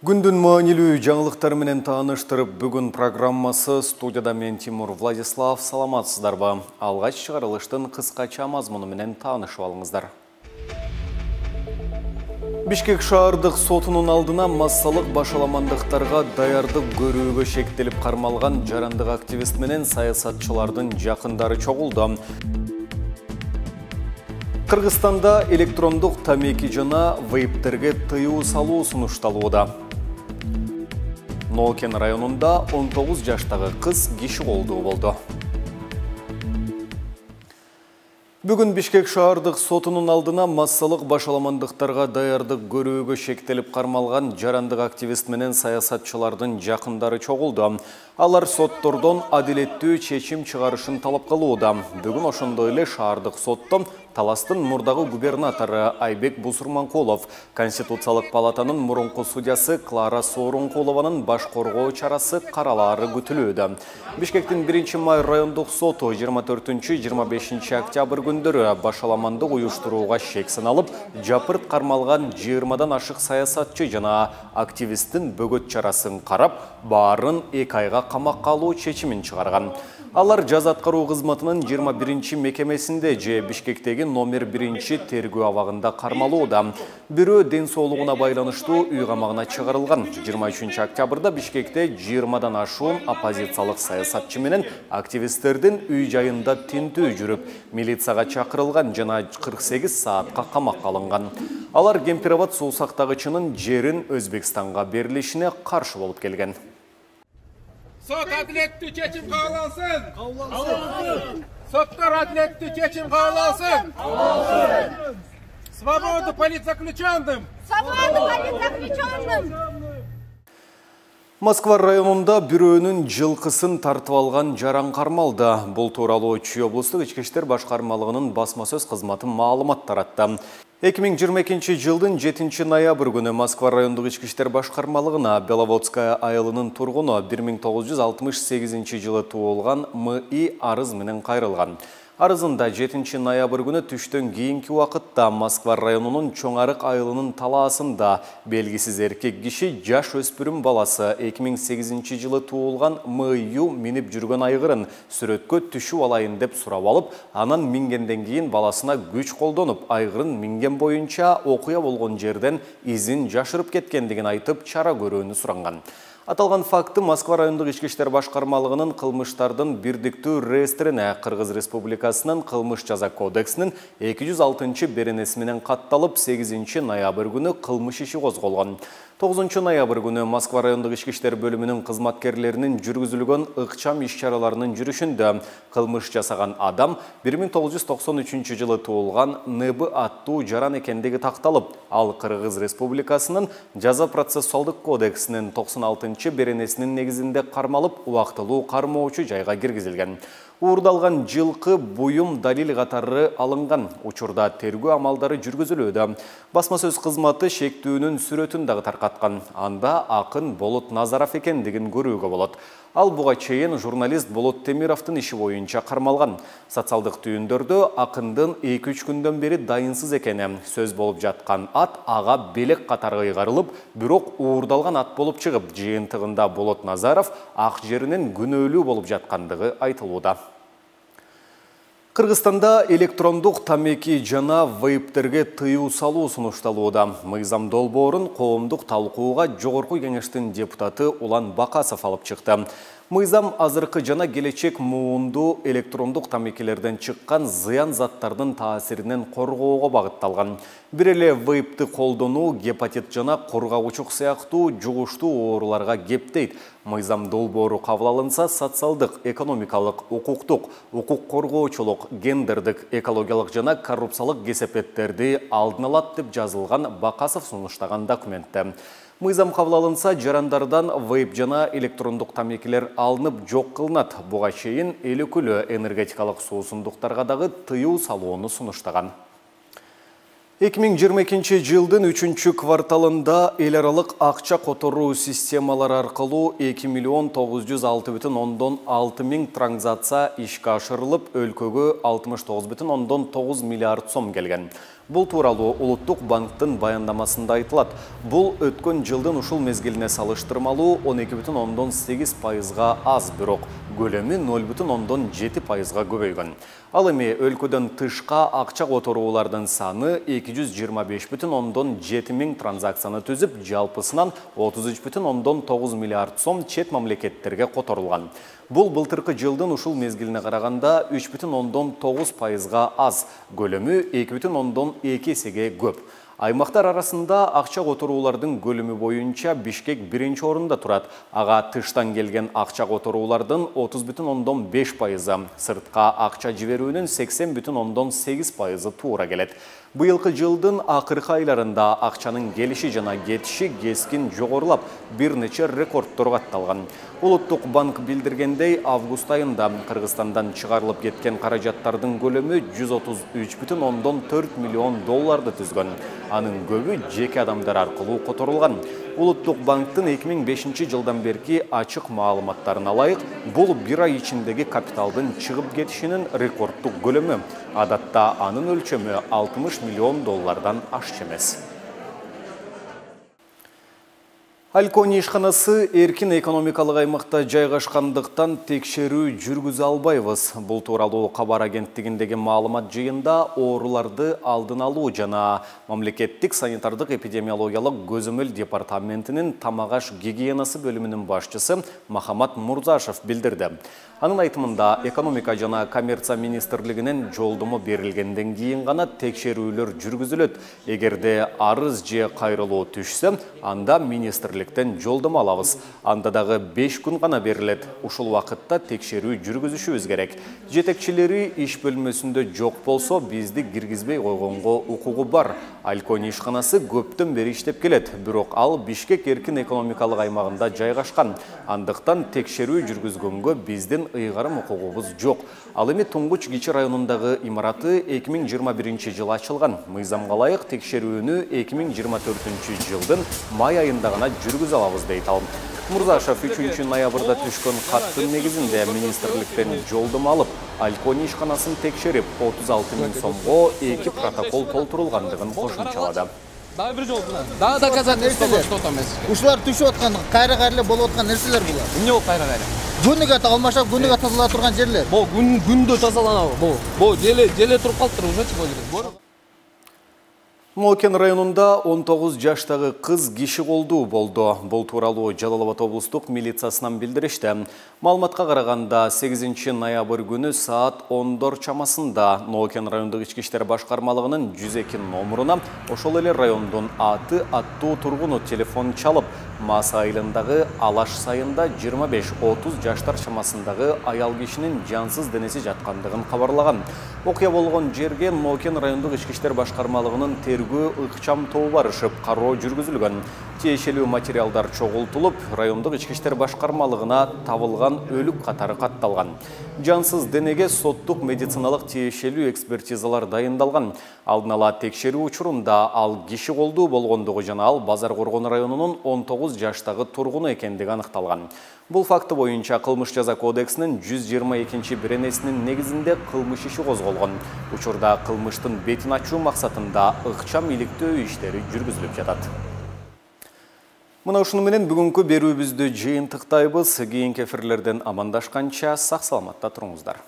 Күндүн маанилүү жаңылыктар менен тааныштырып, бүгүн программасы студияда мен Тимур Владислав. Саламатсыздарбы? Алгач чыгарылыштын кыскача мазмуну менен таанышып алыңыздар. Бишкек шаардык сотунун алдына массалык башаламандыктарга даярдык көрүүгө шектелип кармалган жарандык активист менен саясатчылардын жакындары чогулду. Кыргызстанда электрондук тамеки жана вейптерге тыюу салуу сунушталууда. Нокен районунда 19 жаштагы кыз киши колдуу болду. Бүгүн Бишкек шаардык сотунун алдына массалык башаламандыктарга даярдык көрүүгө шектелип кармалган жарандык активист менен саясатчылардын жакындары чогулду. Алар соттордон адилеттүү чечим чыгарышын талап кылууда. Бүгүн ошондой эле шаардык соттон Таластын мурдагы губернатору Айбек Бусурманкулов, Конституциялык палатанын мурунку судьясы Клара Соорункулованын баш коргоо чарасы каралаары күтүлүүдө. Бишкектин 1-май райондук соту 24-25 октябрь күндөрү башаламандык уюштурууга шек саналып, жапырт кармалган 20дан ашык саясатчы жана активисттин бөгөт чарасын карап, баарын 2 айга камакка алуу чечимин чыгарган. Алар жаза аткаруу кызматынын 21 мекемесинде же Бишкектеги номер 1 тергөө абагында кармалууда. Бирөө ден соолугуна байланыштуу үй камагына чыгарылган. 23 октябрда Бишкекте 20дан ашуун оппозициялык саясатчы менен активисттердин үй жайында тинтүү жүрүп, милицияга чакырылган жана 48 саатка камакка алынган. Алар Кемпироват суу сактагычынын жерин Өзбекстанга берилишине каршы болуп келген. Сот адилеттүү чечим кабыл алсын. Соттор адилеттүү чечим кабыл алсын. Свободу политзаключенным. Свободу политзаключенным. Москва районунда бирөөнүн жылкысын тартып алган жаран кармалды. Бул тууралуу Чүй облустук ички иштер башкармалыгынын басма сөз кызматы маалымат таратты. 2022 жылдын 7 ноябрь күнү Москва райондук ички иштер башкармалыгына Беловодская айылынын тургуну 1968 жылы туулган МИ арыз менен кайрылган. Арызында 7 ноябрь күнү түштөн кийинки убакытта Москва районунун Чоң Арык айылынын талаасында белгисиз эркек киши жаш өспүрүм баласы 2008 жылы туулган МИ минип жүргөн айгырын сүрөткө түшүп алайын деп сурап алып, анан мингенден кийин баласына күч колдонуп, айгырын минген боюнча окуя болгон жерден изин жашырып кеткендигин айтып, чара көрүүнү суранган. Аталган факты Москва райондук ички иштер башкармалыгынын кылмыштардын бирдиктүү реестрине Кыргыз Республикасынын кылмыш жаза кодексинин 206 беренеси менен катталып, 8 ноябрь күнү кылмыш иши козголгон. 9 ноябрь күнү Москва райондук ички иштер бөлүмүнүн кызматкерлеринин жүргүзүлгөн ыкчам иш-чараларынын жүрүшүндө кылмыш жасаган адам 1993 жылы туулган НБ аттуу жаран экендиги такталып, ал Кыргыз Республикасынын жаза процессуалдык кодексинин 96 беренесинин негизинде кармалып, убактылуу кармоочу жайга киргизилген. Уурдалган жылкы буюм далил катары алынган. Учурда тергөө амалдары жүргүзүлүүдө. Басма сөз кызматы шектүүнүн сүрөтүн дагы таркаткан. Анда акын Болот Назаров экендигин көрүүгө болот. Ал буга чейин журналист Болот Темировдун иши боюнча кармалган. Социалдык түйүндөрдө акындын 2-3 күндөн бери дайынсыз экени сөз болуп жаткан ат ага белек катары ыйгарылып, бирок уурдалган ат болуп чыгып, жыйынтыгында Болот Назаров ак жеринин күнөөлүү болуп жаткандыгы айтылууда. Кыргызстанда электрондук тамеки жана вейптерге тыюу салуу сунушталууда. Мыйзам долбоорун коомдук талкууга Жогорку кеңештин депутаты Улан Бакасов алып чыкты. Мыйзам азыркы жана келечек муунду электрондук тамекилерден чыккан зыян заттардын таасиринен коргоого багытталган. Бир эле вейпти колдонуу гепатит жана кургагучук сыяктуу жугуштуу ооруларга кептейт. Мыйзам долбоору кабыл алынса, социалдык, экономикалык, укуктук, укук коргоочулук, гендердик, экологиялык жана коррупциялык кесепеттерди алдын алат деп жазылган Бакасов сунуштаган документте. Мыйзам кабыл алынса, жарандардан вейп жана электрондук тамекилер алынып жок кылынат. Буга чейин эл өкүлү энергетикалык суусундуктарга дагы тыюу салууну сунуштаган. 2022 жылдын 3 кварталында эл аралык акча которуу системалары аркылуу 2.906.6 миң транзакция ишке ашырылып, өлкөгө 69.9 миллиард сом келген. Бул тууралуу Улуттук банктын баяндамасында айтылат. Бул өткөн жылдын ушул мезгилине салыштырмалуу 12.8%га аз, бирок көлөмү 0.7%га көбөйгөн. Ал эми өлкөдөн тышка акча которуулардын саны 225.7 миң транзакцияны түзүп, жалпысынан 33.9 миллиард сом чет мамлекеттерге которулган. Бул былтыркы жылдын ушул мезгилине караганда 3.9%га аз, көлөмү 2.2 эсеге көп. Аймактар арасында акча которуулардын көлөмү боюнча Бишкек биринчи орунда турат. Ага тыштан келген акча которуулардын 30.5%, сыртка акча жиберүүнүн 80.8% туура келет. Быйылкы жылдын акыркы айларында акчанын келиши жана кетиши кескин жогорулап, бир нече рекордтор катталган. Улуттук банк билдиргендей, август айында Кыргызстандан чыгарылып кеткен каражаттардын көлөмү 133.4 миллион долларды түзгөн. Анын көбү жеке адамдар аркылуу которулган. Улуттук банктын 2005 жылдан берки ачык маалыматтарына ылайык, бул бир ай ичиндеги капиталдын чыгып кетишинин рекордтук көлөмү. Адатта анын өлчөмү 60 миллион доллардан ашчу эмес. Алькони ишканасы эркин экономикалык аймакта жайгашкандыктан текшерүү жүргүзө албайбыз. Бул тууралуу кабар агенттигиндеги маалымат жыйында ооруларды алдын алуу жана мамлекеттик санитардык эпидемиологиялык көзөмөл департаментинин тамак аш гигиенасы бөлүмүнүн башчысы Махамат Мурзашев билдирди. Анын айтымында экономика жана коммерция министрлигинен жолдомо берилгенден кийин гана текшерүүлөр жүргүзүлөт. Эгерде арыз же кайрылуу түшсө, анда министрликтен жолдомо алабыз. Анда дагы 5 күн гана берилет. Ушул убакытта текшерүү жүргүзүшүбүз керек. Жетекчилери иш бөлмөсүндө жок болсо, бизди киргизбей койгонго укугу бар. Алькони ишканасы көптөн бери иштеп келет, бирок ал Бишкек эркин экономикалык аймагында жайгашкан. Андыктан текшерүү жүргүзгөнгө биздин ыйгарым укугубуз жок. Ал эми Туңгуч Кичи районундагы имараты 2021 жылы ачылган. Мыйзамга ылайык текшерүүнү 2024 жылдын май айында гана жүргүзө алабыз дейт ал. Мурзашев 3 ноябрда түшкөн каттын негизинде министрликтен жолдомо алып, Алькони ишканасын текшерип, 36 миң сомго 2 протокол толтурулгандыгын кошумчалады. Дагы бир жол менен. Дагы доказательство что-то эмес. Ушулар түшүп аткан, кайра-кайра болуп аткан нерселер булар. Эмне болуп кайра-кайра? Күнүгө алмашап, күнүгө тазалана турган жерлер. Бул күндө тазаланабы? Бул желе туруп калыптыр уже болду. Нокен районунда 19 жаштагы кыз киши колдуу болду. Бул тууралуу Жалал Абад облустук милициясынан билдиришти. Маалыматка караганда 8 ноябрь күнү саат 10 чамасында Нокен райондук ички иштер башкармалыгынын 102 номуруна ошол эле райондун аттуу тургуну телефон чалып, Мас айылындагы Алаш сайында 25-30 жаштар чамасындагы аял кишинин жансыз денеси жаткандыгын кабарлаган. Окуя болгон жерге Нокен райондук ички иштер башкармалыгынын тергөө ыкчам тобу барышып, кароо жүргүзүлгөн. Тиешелүү материалдар чогултулуп, райондук ички иштер башкармалыгына табылган өлүк катары катталган. Жансыз денеге соттук медициналык тиешелүү экспертизалар дайындалган. Алдын ала текшерүү учурунда ал киши колдуу болгондугу жана ал Базар Коргон районунун 19 жаштагы тургуну экендиги аныкталган. Бул факты боюнча Кылмыш жаза кодексинин 122-беренесинин негизинде кылмыш иши козголгон. Учурда кылмыштын бетин ачуу максатында ыкчам иликтөө иштери жүргүзүлүп жатат. Мына ушуну менен бүгүнкү берүүбүздү жыйынтыктайбыз. Кийинки эфирлерден амандашканча сак саламатта туруңуздар.